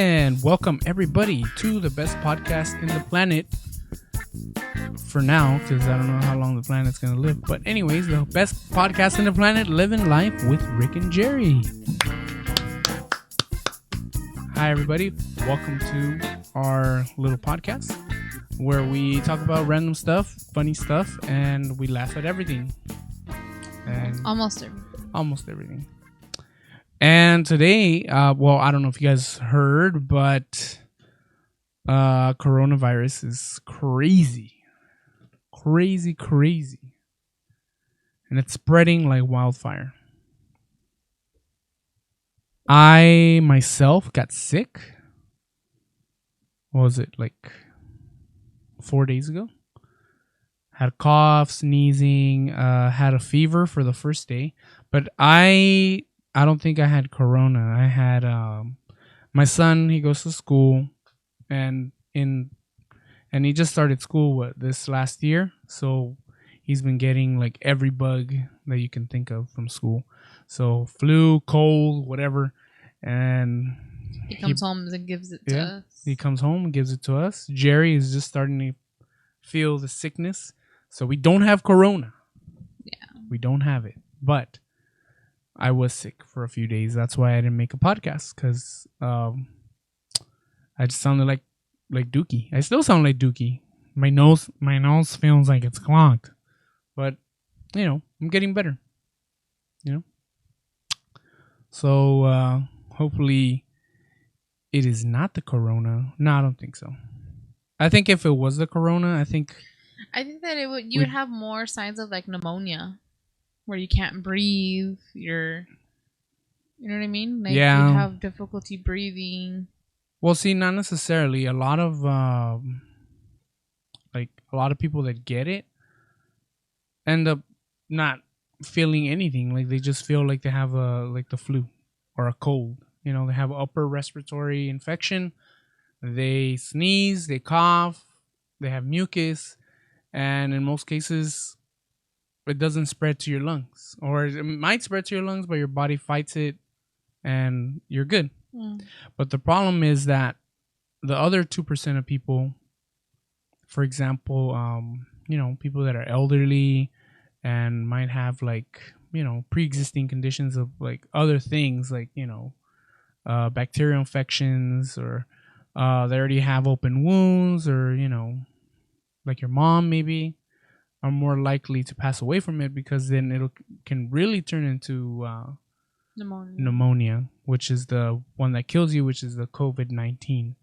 And welcome everybody to the best podcast in the planet. For now, because I don't know how long the planet's going to live. But anyways, the best podcast in the planet, Livin Life with Rick and Jerre. Hi everybody, welcome to our little podcast where we talk about random stuff, funny stuff, and we laugh at everything. And Almost everything. And today, well, I don't know if you guys heard, but coronavirus is crazy. And it's spreading like wildfire. I myself got sick. What was it, like 4 days ago? Had a cough, sneezing, had a fever for the first day. But I don't think I had corona. I had my son, he goes to school and he just started school this last year. So he's been getting like every bug that you can think of from school. So flu, cold, whatever. And he comes home and gives it to us. He comes home and gives it to us. Jerre is just starting to feel the sickness. So we don't have corona. Yeah. We don't have it. But I was sick for a few days. That's why I didn't make a podcast. Because I just sounded like Dookie. I still sound like Dookie. My nose feels like it's clogged. But, I'm getting better. So, hopefully it is not the corona. No, I don't think so. I think if it was the corona, I think that you would have more signs of like pneumonia, where you can't breathe. You know what I mean? Like you have difficulty breathing. Well, see, not necessarily. A lot of people that get it end up not feeling anything. Like they just feel like they have the flu or a cold. They have upper respiratory infection. They sneeze, they cough, they have mucus, and in most cases, it doesn't spread to your lungs. Or it might spread to your lungs, but your body fights it, and you're good. Mm. But the problem is that the other 2% of people, for example, people that are elderly and might have pre-existing conditions of like other things like, bacterial infections or they already have open wounds or, like your mom maybe, are more likely to pass away from it because then it can really turn into pneumonia, which is the one that kills you, which is the COVID-19.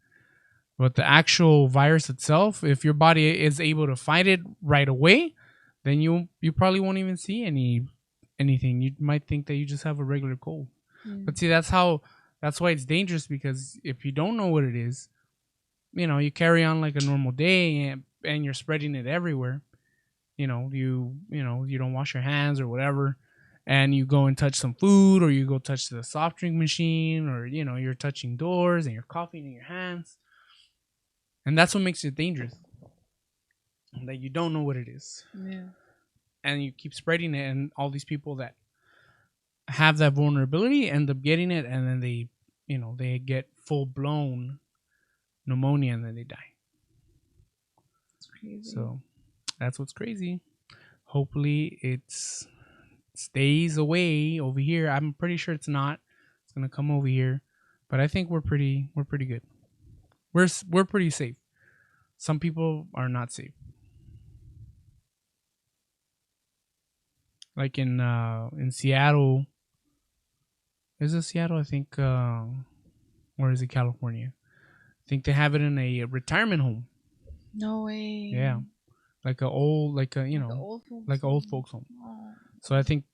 But the actual virus itself, if your body is able to fight it right away, then you probably won't even see anything. You might think that you just have a regular cold. Mm. But see, that's why it's dangerous, because if you don't know what it is, you carry on like a normal day and you're spreading it everywhere. You don't wash your hands or whatever, and you go and touch some food, or you go touch the soft drink machine, or you're touching doors and you're coughing in your hands, and that's what makes it dangerous. That you don't know what it is, and you keep spreading it, and all these people that have that vulnerability end up getting it, and then they get full blown pneumonia, and then they die. It's crazy. So that's what's crazy. Hopefully it stays away over here. I'm pretty sure it's not. It's gonna come over here, but I think we're pretty good. We're pretty safe. Some people are not safe. Like in Seattle. Is it Seattle? I think. Or is it California? I think they have it in a retirement home. No way. Yeah. Like old folks home. Oh. So I think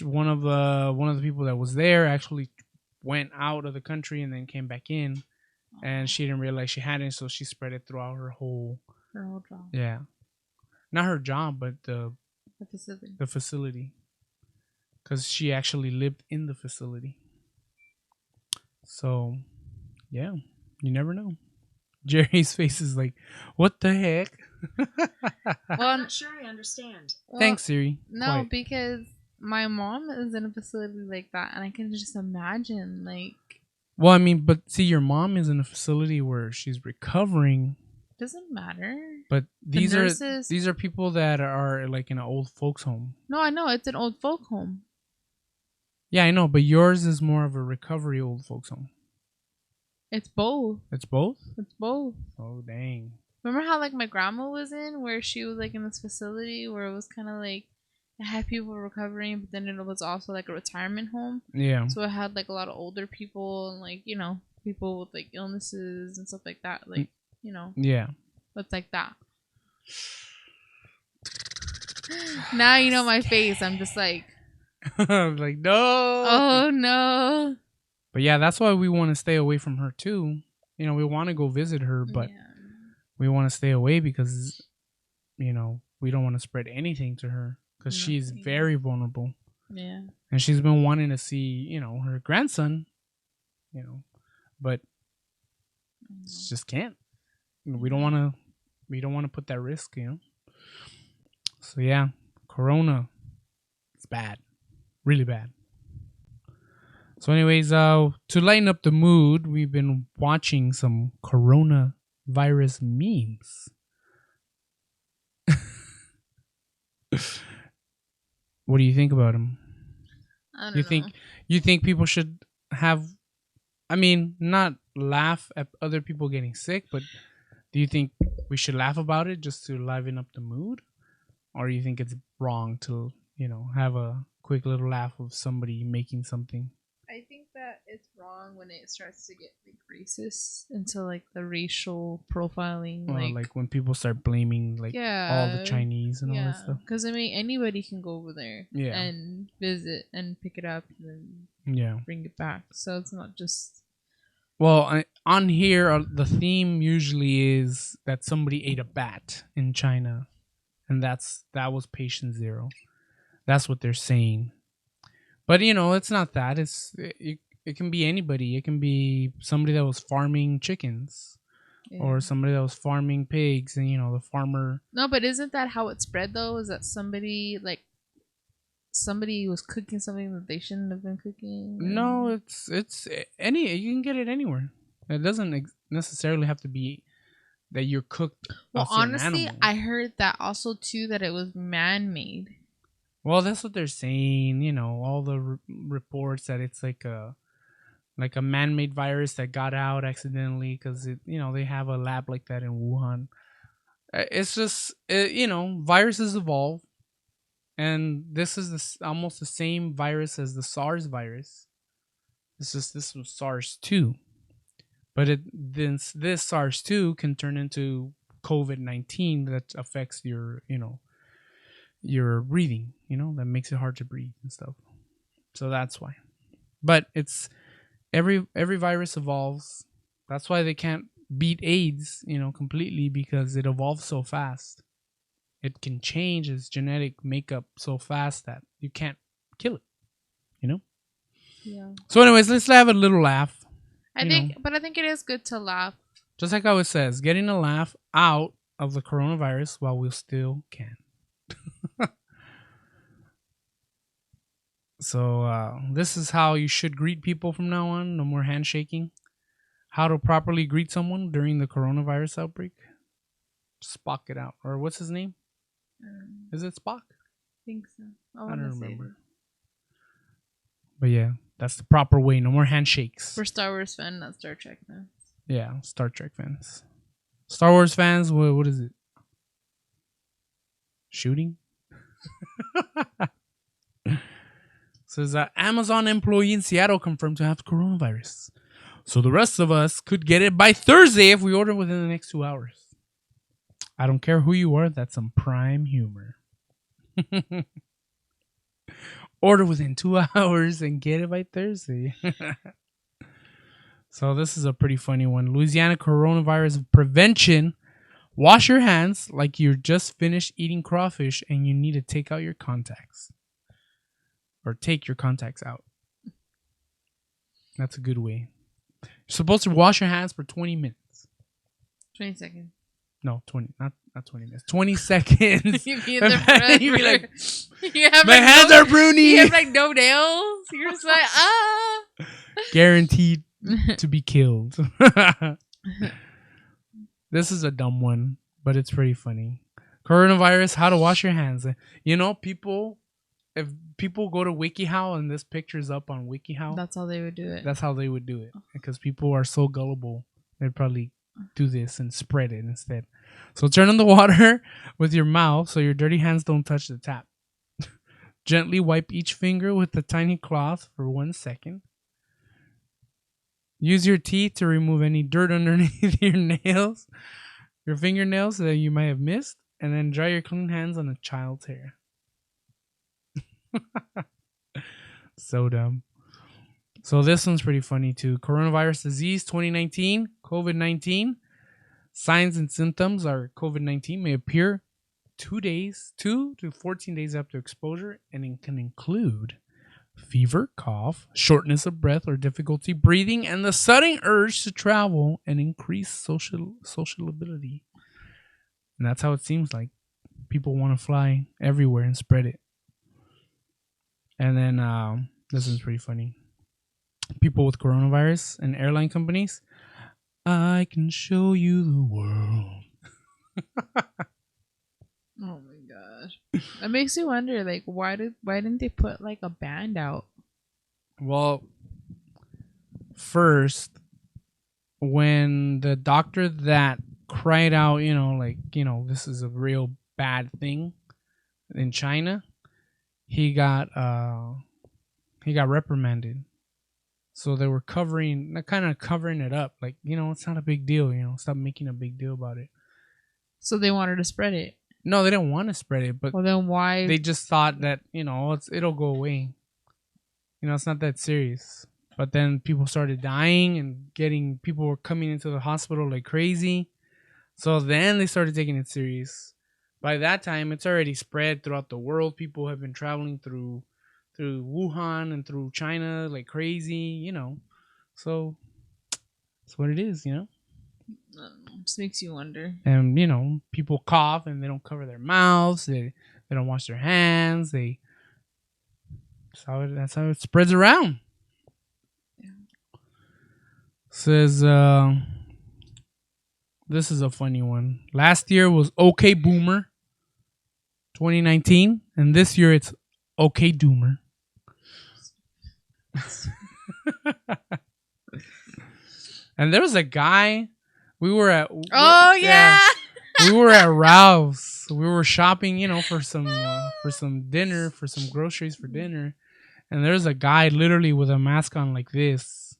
one of the people that was there actually went out of the country and then came back in, and she didn't realize she had it, so she spread it throughout her whole job. Yeah, not her job, but the facility. The facility, because she actually lived in the facility. So, yeah, you never know. Jerre's face is like, what the heck? Well, I'm not sure I understand. Thanks, Siri. No, Quiet. Because my mom is in a facility like that, and I can just imagine, like, Well, I mean, but see, your mom is in a facility where she's recovering. Doesn't matter. But these are people that are like in an old folks home. No, I know it's an old folk home. Yeah, I know, but yours is more of a recovery old folks home. It's both. It's both? It's both. Oh, dang. Remember how like my grandma was in, where she was like in this facility where it was kind of like it had people recovering, but then it was also like a retirement home. Yeah. So it had like a lot of older people and like, you know, people with like illnesses and stuff like that. Like, you know. Yeah. It's like that. Now you know my face. I'm just like. Like, no. Oh, no. But yeah, that's why we want to stay away from her too. You know, we want to go visit her, but we want to stay away because, you know, we don't want to spread anything to her because she's very vulnerable. Yeah. And she's been wanting to see, you know, her grandson, you know, but just can't. We don't want to put that risk, you know. So yeah, Corona, it's bad. Really bad. So anyways, to lighten up the mood, we've been watching some coronavirus memes. What do you think about them? I don't know. You think people should have, I mean, not laugh at other people getting sick, but do you think we should laugh about it just to liven up the mood? Or you think it's wrong to, you know, have a quick little laugh of somebody making something? I think that it's wrong when it starts to get like racist into like the racial profiling. Like when people start blaming like all the Chinese and all that stuff. Because I mean, anybody can go over there and visit and pick it up and then bring it back. So it's not just. Well, on here, the theme usually is that somebody ate a bat in China, and that was patient zero. That's what they're saying. But, you know, it's not that. It can be anybody. It can be somebody that was farming chickens or somebody that was farming pigs and, you know, the farmer. No, but isn't that how it spread, though? Is that somebody was cooking something that they shouldn't have been cooking? No, it's you can get it anywhere. It doesn't necessarily have to be that you're cooked. Well, honestly, animal. I heard that also, too, that it was man-made. Well, that's what they're saying. You know, all the reports that it's like a man-made virus that got out accidentally because they have a lab like that in Wuhan. It's just you know, viruses evolve, and this is almost the same virus as the SARS virus. It's just this was SARS-2, but this SARS-2 can turn into COVID-19 that affects your breathing, that makes it hard to breathe and stuff. So that's why. But it's every virus evolves. That's why they can't beat AIDS, completely, because it evolves so fast. It can change its genetic makeup so fast that you can't kill it, Yeah. So anyways, let's have a little laugh. I think it is good to laugh. Just like how it says, getting a laugh out of the coronavirus while we still can. So this is how you should greet people from now on. No more handshaking. How to properly greet someone during the coronavirus outbreak. Spock it out. Or what's his name? Is it Spock? I think so. I don't remember. But yeah, that's the proper way. No more handshakes. For Star Wars fans, not Star Trek fans. Yeah, Star Trek fans. Star Wars fans, what is it? Shooting? Says Amazon employee in Seattle confirmed to have coronavirus. So the rest of us could get it by Thursday if we order within the next 2 hours. I don't care who you are. That's some prime humor. Order within 2 hours and get it by Thursday. So this is a pretty funny one. Louisiana coronavirus prevention. Wash your hands like you're just finished eating crawfish and you need to take out your contacts. Or take your contacts out. That's a good way. You're supposed to wash your hands for 20 minutes. 20 seconds. No, 20. Not 20 minutes. 20 seconds. You'd be like, my hands are pruny. You have like no nails. You're just like, Guaranteed to be killed. This is a dumb one, but it's pretty funny. Coronavirus, how to wash your hands. You know, if people go to WikiHow and this picture's up on WikiHow, that's how they would do it. That's how they would do it. Because people are so gullible. They'd probably do this and spread it instead. So turn on the water with your mouth so your dirty hands don't touch the tap. Gently wipe each finger with a tiny cloth for 1 second. Use your teeth to remove any dirt underneath your nails, your fingernails that you might have missed, and then dry your clean hands on a child's hair. So dumb. So this one's pretty funny too. Coronavirus disease 2019, COVID-19. Signs and symptoms are COVID-19 may appear 2 to 14 days after exposure, and it can include fever, cough, shortness of breath or difficulty breathing, and the sudden urge to travel and increase sociability. And that's how it seems like. People want to fly everywhere and spread it. And then this is pretty funny. People with coronavirus and airline companies. I can show you the world. Oh my gosh. It makes you wonder, like, why didn't they put like a band out? Well, first, when the doctor that cried out, this is a real bad thing in China, he got reprimanded. So they were covering it up, like, it's not a big deal, stop making a big deal about it. So they wanted to spread it. No, they didn't want to spread it, but well, then why? They just thought that, it'll go away. It's not that serious. But then people started dying and people were coming into the hospital like crazy. So then they started taking it serious. By that time, it's already spread throughout the world. People have been traveling through Wuhan and through China like crazy, So that's what it is, Just makes you wonder. And, people cough and they don't cover their mouths. They don't wash their hands. That's how it spreads around. Yeah. Says, this is a funny one. Last year was OK Boomer 2019. And this year it's OK Doomer. And there was a guy... We were at we were at Ralph's. We were shopping, for some dinner, for some groceries for dinner, and there's a guy literally with a mask on like this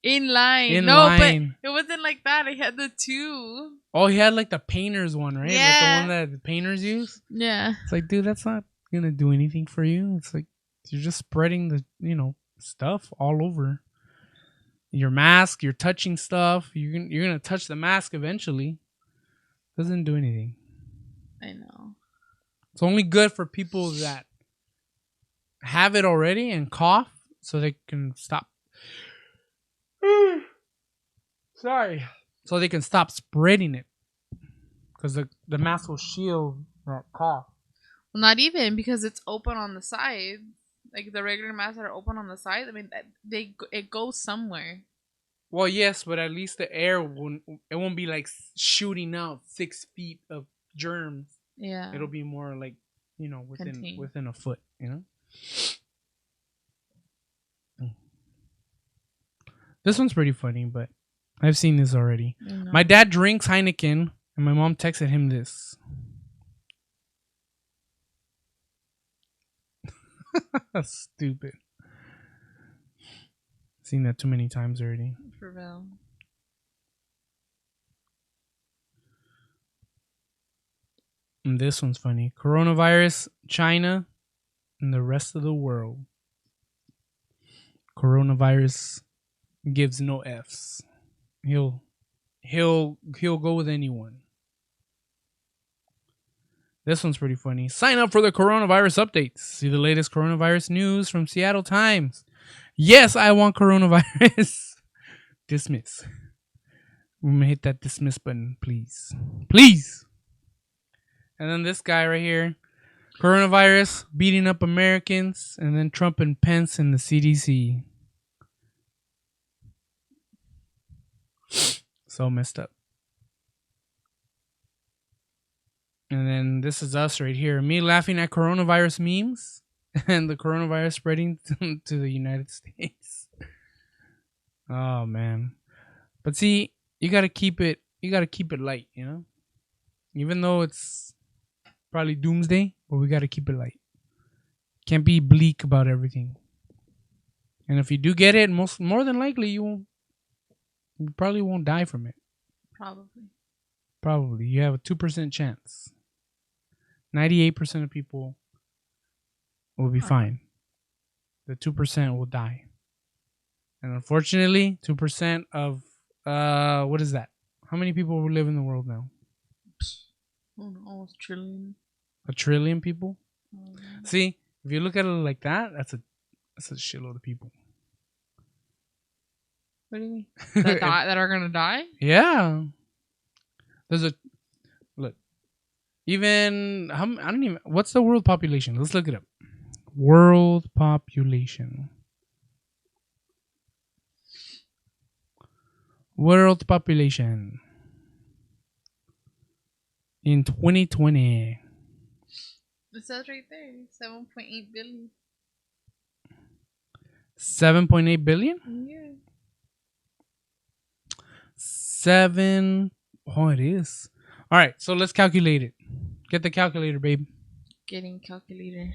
in line. But it wasn't like that. I had the two. Oh, he had like the painters one, right? Yeah, like the one that the painters use. Yeah, it's like, dude, that's not gonna do anything for you. It's like you're just spreading the stuff all over. Your mask, you're touching stuff. You're gonna touch the mask eventually. Doesn't do anything. I know. It's only good for people that have it already and cough, so they can stop. Sorry. So they can stop spreading it, because the mask will shield that cough. Well, not even, because it's open on the side. Like the regular masks that are open on the side, I mean, it goes somewhere. Well, yes, but at least the air won't be like shooting out 6 feet of germs. Yeah, it'll be more like within a foot. This one's pretty funny, but I've seen this already. My dad drinks Heineken, and my mom texted him this. Stupid. Seen that too many times already. For real. And this one's funny. Coronavirus, China, and the rest of the world. Coronavirus gives no Fs. He'll go with anyone. This one's pretty funny. Sign up for the coronavirus updates. See the latest coronavirus news from Seattle Times. Yes, I want coronavirus. Dismiss. I'm gonna hit that dismiss button, please. Please. And then this guy right here. Coronavirus beating up Americans, and then Trump and Pence in the CDC. So messed up. And then this is us right here. Me laughing at coronavirus memes and the coronavirus spreading to the United States. Oh, man. But see, you got to keep it light, you know? Even though it's probably doomsday, but we got to keep it light. Can't be bleak about everything. And if you do get it, more than likely you probably won't die from it. Probably. You have a 2% chance. 98% of people will be fine. The 2% will die. And unfortunately, 2% of what is that? How many people live in the world now? Almost a trillion. A trillion people? See, if you look at it like that, that's a shitload of people. What do you mean? that are gonna die? Yeah. There's a look. Even I don't even. What's the world population? Let's look it up. World population. World population in 2020. It says right there, 7.8 billion. 7.8 billion? Yeah. 7. Oh, it is. All right, so let's calculate it. Get the calculator, babe. Getting calculator.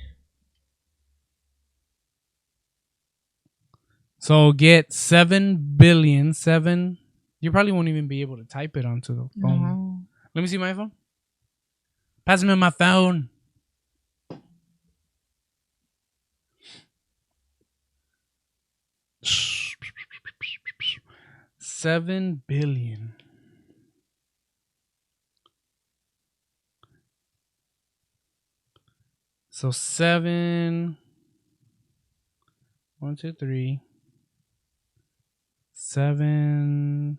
So get 7 billion. 7. You probably won't even be able to type it onto the phone. No. Let me see my phone. Pass me my phone. $7 billion. So 7. 1, 2, 3. 7.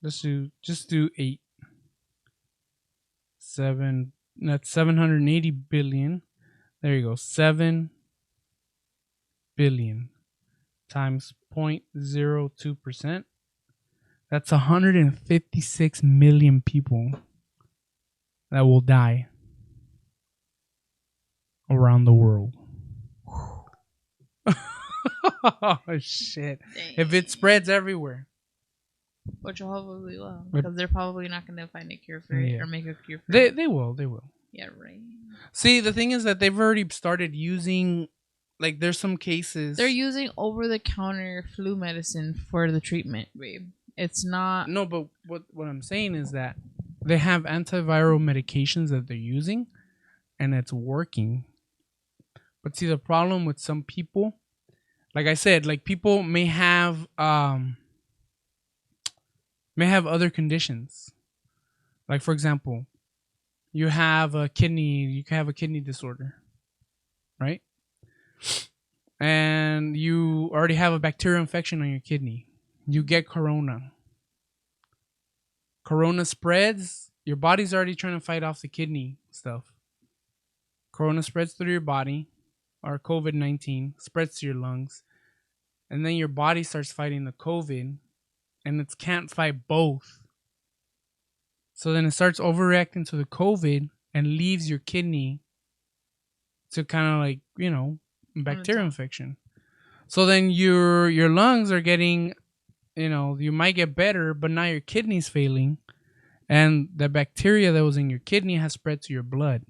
Just do 8. 7. That's 780 billion. There you go. 7 billion times 0.02%. That's 156 million people that will die around the world. Oh, shit. Dang. If it spreads everywhere. Which probably will. Because they're probably not going to find a cure for it or make a cure for it. They will. Yeah, right. See, the thing is that they've already started using, like, there's some cases. They're using over-the-counter flu medicine for the treatment, babe. It's not. No, but what I'm saying is that they have antiviral medications that they're using, and it's working. But see, the problem with some people, like I said, like people may have other conditions. Like, for example, you can have a kidney disorder, right? And you already have a bacterial infection on your kidney. You get corona. Corona spreads. Your body's already trying to fight off the kidney stuff. Corona spreads through your body, or COVID-19 spreads to your lungs. And then your body starts fighting the COVID, and it can't fight both. So then it starts overreacting to the COVID and leaves your kidney to kind of like, bacterial infection. So then your lungs are getting, you might get better, but now your kidney's failing. And the bacteria that was in your kidney has spread to your blood.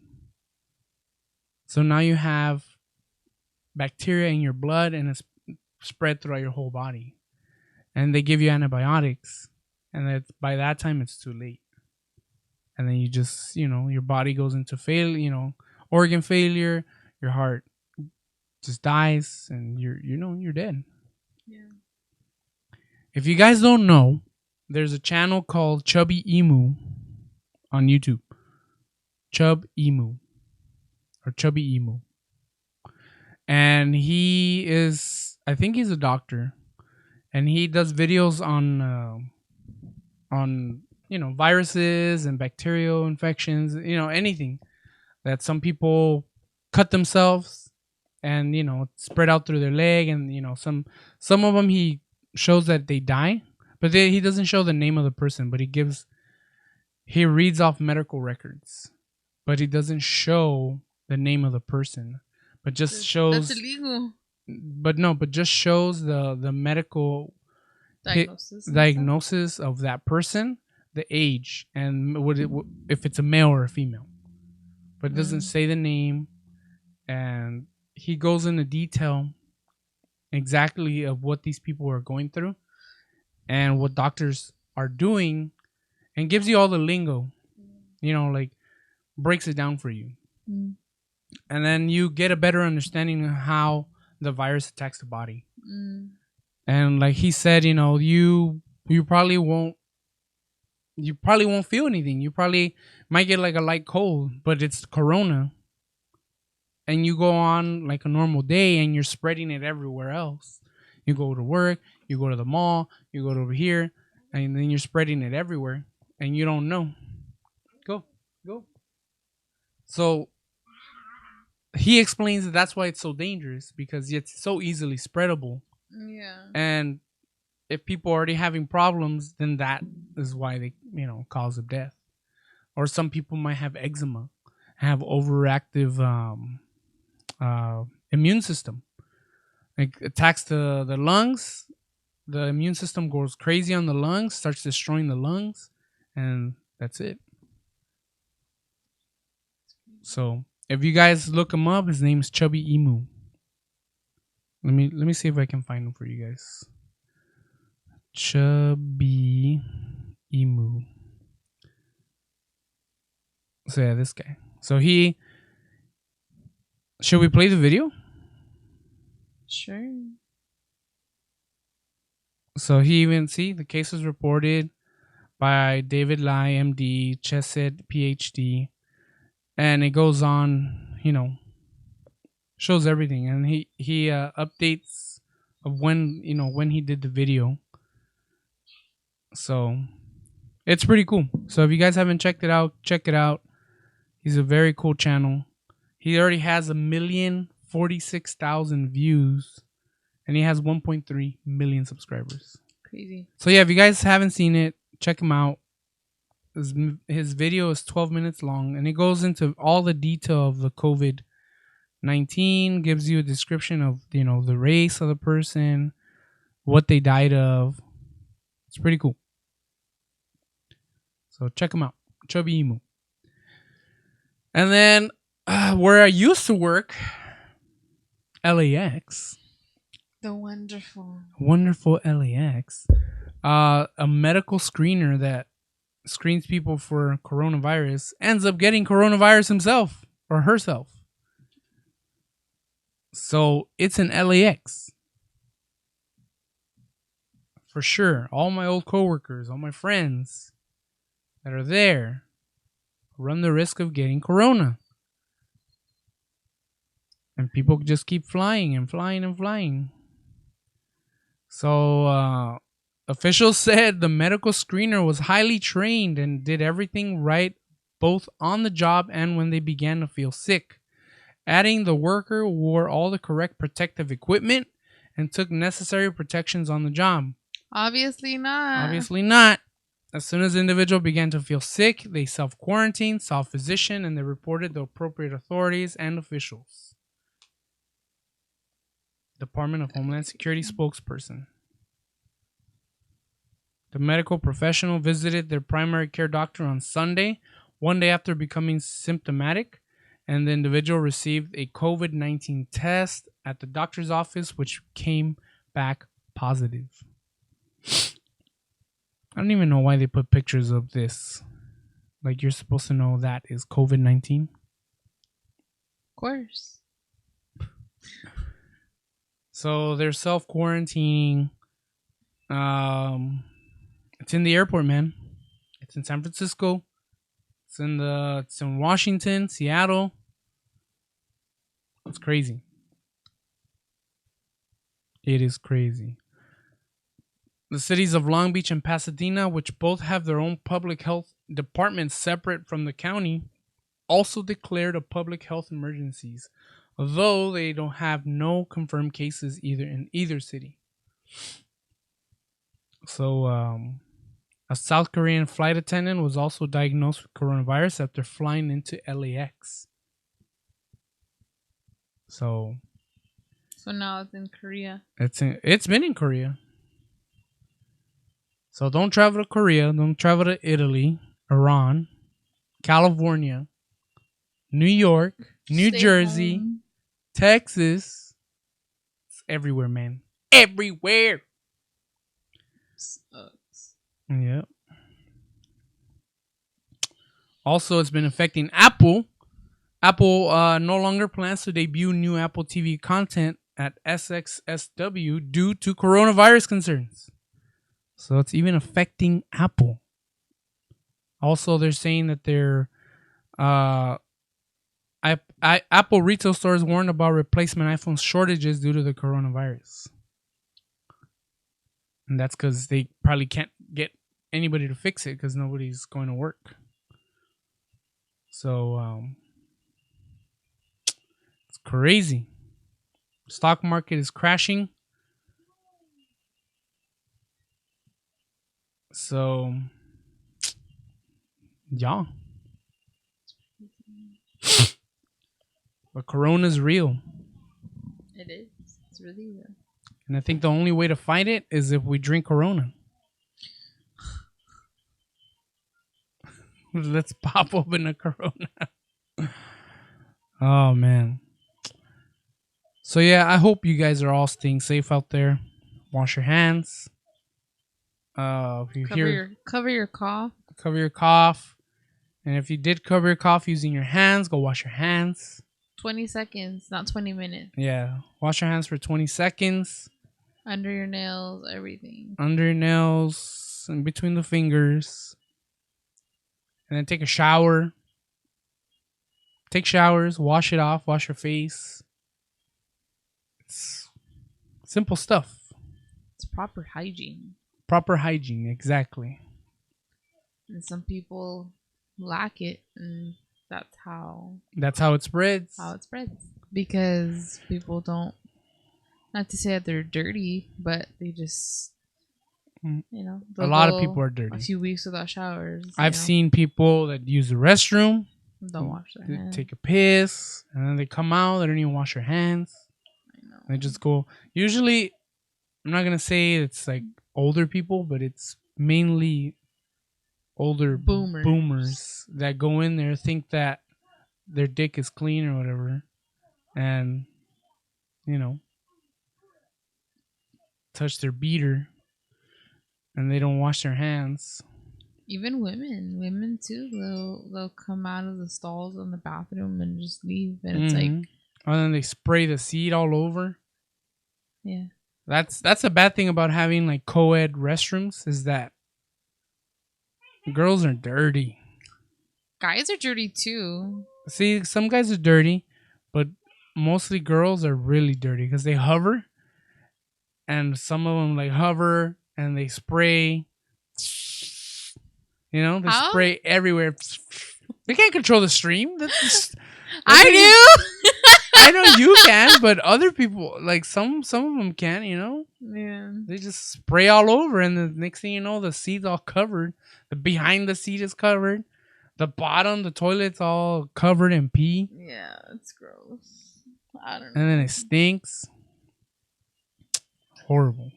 So now you have bacteria in your blood and it's spread throughout your whole body. And they give you antibiotics. And by that time, it's too late. And then you just, your body goes into organ failure. Your heart just dies and you're dead. Yeah. If you guys don't know, there's a channel called Chubby Emu on YouTube. Chubby Emu. And I think he's a doctor. And he does videos on viruses and bacterial infections, anything that some people cut themselves and, spread out through their leg. And, some of them he shows that they die, But he doesn't show the name of the person, but he reads off medical records, but he doesn't show the name of the person, but just shows. That's illegal. But just shows the medical diagnosis of that person, the age, and if it's a male or a female. But it doesn't say the name, and he goes into detail exactly of what these people are going through and what doctors are doing, and gives you all the lingo, like breaks it down for you. And then you get a better understanding of how the virus attacks the body. And like he said, you probably won't feel anything. You probably might get like a light cold, but it's corona. And you go on like a normal day and you're spreading it everywhere else. You go to work, you go to the mall, you go over here, and then you're spreading it everywhere and you don't know. Go. So he explains that that's why it's so dangerous, because it's so easily spreadable. Yeah. And if people are already having problems, then that is why they, cause of death. Or some people might have eczema, have overactive immune system. It attacks the lungs. The immune system goes crazy on the lungs, starts destroying the lungs, and that's it. So if you guys look him up, his name is Chubby Emu. Let me see if I can find him for you guys. Chubby Emu. So yeah, this guy. So should we play the video? Sure. So he even the case was reported by David Lai, MD, Chesed, PhD, and it goes on, shows everything, and he updates of when he did the video. So it's pretty cool. So if you guys haven't checked it out, check it out. He's a very cool channel. He already has 1,046,000 views, and he has 1.3 million subscribers. Crazy. So yeah, if you guys haven't seen it, check him out. His video is 12 minutes long, and it goes into all the detail of the COVID-19, gives you a description of the race of the person, what they died of. It's pretty cool. So check him out, Chubby Emu. And then where I used to work, LAX. The wonderful LAX. A medical screener that screens people for coronavirus ends up getting coronavirus himself or herself. So it's an LAX. For sure. All my old coworkers, all my friends that are there run the risk of getting corona. And people just keep flying and flying and flying. So officials said the medical screener was highly trained and did everything right, both on the job and when they began to feel sick. Adding, the worker wore all the correct protective equipment and took necessary protections on the job. Obviously not. As soon as the individual began to feel sick, they self-quarantined, saw a physician, and they reported the appropriate authorities and officials. Department of Homeland Security spokesperson. The medical professional visited their primary care doctor on Sunday, one day after becoming symptomatic, and the individual received a COVID-19 test at the doctor's office, which came back positive. I don't even know why they put pictures of this. Like, you're supposed to know that is COVID-19. Of course. So they're self-quarantining. It's in the airport, man. It's in San Francisco. It's in Washington, Seattle. It's crazy. It is crazy. The cities of Long Beach and Pasadena, which both have their own public health departments separate from the county, also declared a public health emergencies, although they don't have no confirmed cases either in either city. So, a South Korean flight attendant was also diagnosed with coronavirus after flying into LAX. So now it's in Korea. It's been in Korea. So don't travel to Korea. Don't travel to Italy, Iran, California, New York, New Jersey, home. Texas. It's everywhere, man. Everywhere. Sucks. Yeah. Also, it's been affecting Apple. Apple no longer plans to debut new Apple TV content at SXSW due to coronavirus concerns. So it's even affecting Apple. Also, they're saying that their Apple retail stores warned about replacement iPhone shortages due to the coronavirus. And that's because they probably can't get anybody to fix it because nobody's going to work. So it's crazy. Stock market is crashing. So yeah. But Corona's real. It is. It's really real. And I think the only way to fight it is if we drink Corona. Let's pop open a Corona. Oh, man. So, yeah, I hope you guys are all staying safe out there. Wash your hands. If you cover your cough. Cover your cough. And if you did cover your cough using your hands, go wash your hands. 20 seconds, not 20 minutes. Yeah. Wash your hands for 20 seconds. Under your nails, everything. Under your nails, and between the fingers. And then take a shower. Take showers, wash it off, wash your face. It's simple stuff. It's proper hygiene. Proper hygiene, exactly. And some people lack it, and that's how it spreads. Because people don't, not to say that they're dirty, but they just, a lot of people are dirty. A few weeks without showers. I've seen people that use the restroom, don't wash their hands. Take a piss, and then they come out. They don't even wash their hands. I know. They just go. Usually, I'm not gonna say it's like older people, but it's mainly older boomers that go in there, think that their dick is clean or whatever, and touch their beater, and they don't wash their hands. Even women too. They'll come out of the stalls in the bathroom and just leave, and it's like, and then they spray the seat all over. Yeah, that's a bad thing about having like co-ed restrooms, is that girls are dirty. Guys are dirty too. See, some guys are dirty, but mostly girls are really dirty because they hover, and some of them like hover and they spray. They spray everywhere. They can't control the stream. I do. I know you can, but other people, like some of them can't. Yeah. They just spray all over, and the next thing you know, the seat's all covered. The behind the seat is covered. The bottom, the toilet's all covered in pee. Yeah, it's gross. I don't know. And then it stinks. Horrible.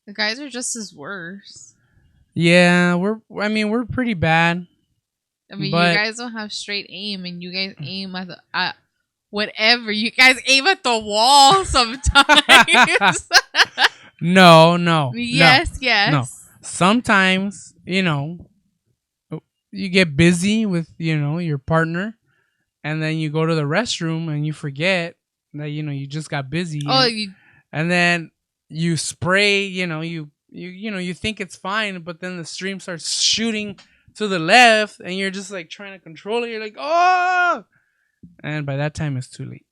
The guys are just as worse. Yeah, we're pretty bad. I mean, you guys don't have straight aim, and you guys aim at whatever. You guys aim at the wall sometimes. No. Yes. No. Sometimes, you get busy with, your partner, and then you go to the restroom and you forget that, you just got busy. And then you spray, you think it's fine, but then the stream starts shooting to the left, and you're just like trying to control it. You're like, oh, and by that time it's too late.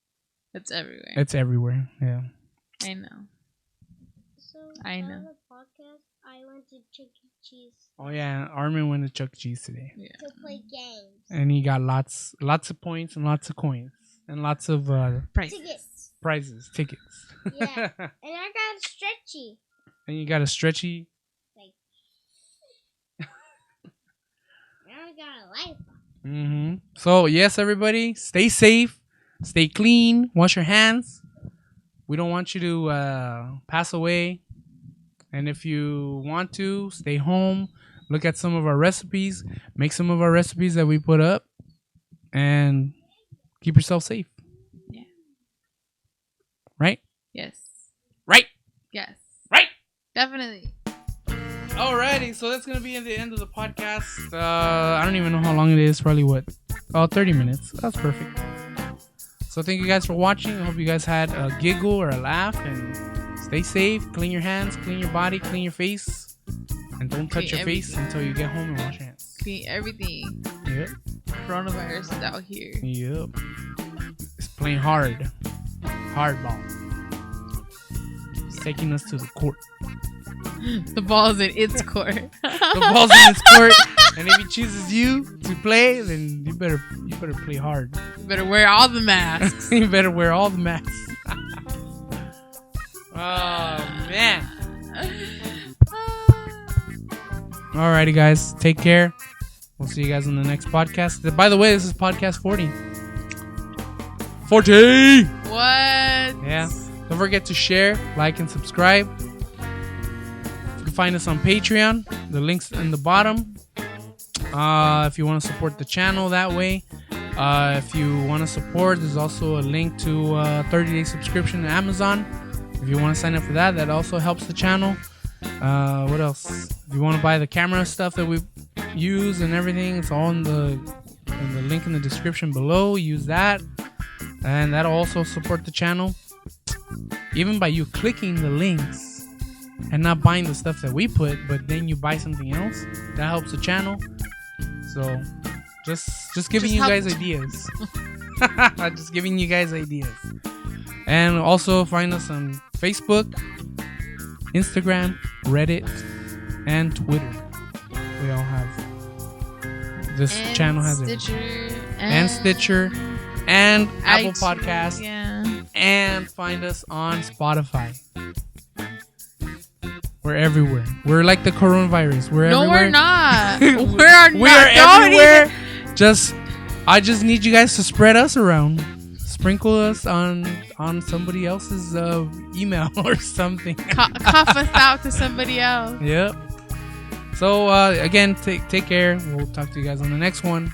It's everywhere. It's everywhere. Yeah. I know. So I know. the podcast, I went to Chuck E. Cheese. Oh yeah, Armin went to Chuck E. Cheese today. Yeah. To play games. And he got lots of points and lots of coins and lots of tickets. Yeah. And I got a stretchy. And you got a stretchy. Like Life. So, yes, everybody, stay safe, stay clean, wash your hands. We don't want you to pass away. And if you want to, stay home, look at some of our recipes, make some of our recipes that we put up, and keep yourself safe. Yeah. Right? Yes. Right? Yes. Right? Definitely. Alrighty, so that's gonna be at the end of the podcast. I don't even know how long it is. Probably 30 minutes. That's perfect. So thank you guys for watching. I hope you guys had a giggle or a laugh, and stay safe. Clean your hands, clean your body, clean your face, and don't touch your face until you get home and wash your hands. Clean everything. Yep. Coronavirus is out here. Yep. It's playing hard. Hardball. It's taking us to the court. The ball's in its court. The ball's in its court, and if he chooses you to play, then you better play hard. You better wear all the masks. You better wear all the masks. Oh man. Alrighty, guys, take care. We'll see you guys on the next podcast. By the way, this is podcast 40. 40. What? Yeah. Don't forget to share, like, and subscribe. You can find us on Patreon. The link's in the bottom. If you want to support the channel that way. If you want to support, there's also a link to a 30-day subscription to Amazon. If you want to sign up for that, that also helps the channel. What else? If you want to buy the camera stuff that we use and everything, it's all in the link in the description below. Use that. And that'll also support the channel. Even by you clicking the links and not buying the stuff that we put, but then you buy something else, that helps the channel. So just giving you guys ideas. Just giving you guys ideas. And also find us on Facebook, Instagram, Reddit, and Twitter. We all have. This channel has Stitcher. And Stitcher. And Apple iTunes, Podcasts. Yeah. And find us on Spotify. We're everywhere. We're like the coronavirus. We're everywhere. No, we're not. We are everywhere. I just need you guys to spread us around. Sprinkle us on somebody else's email or something. Cough us out to somebody else. Yep. So again, take care. We'll talk to you guys on the next one.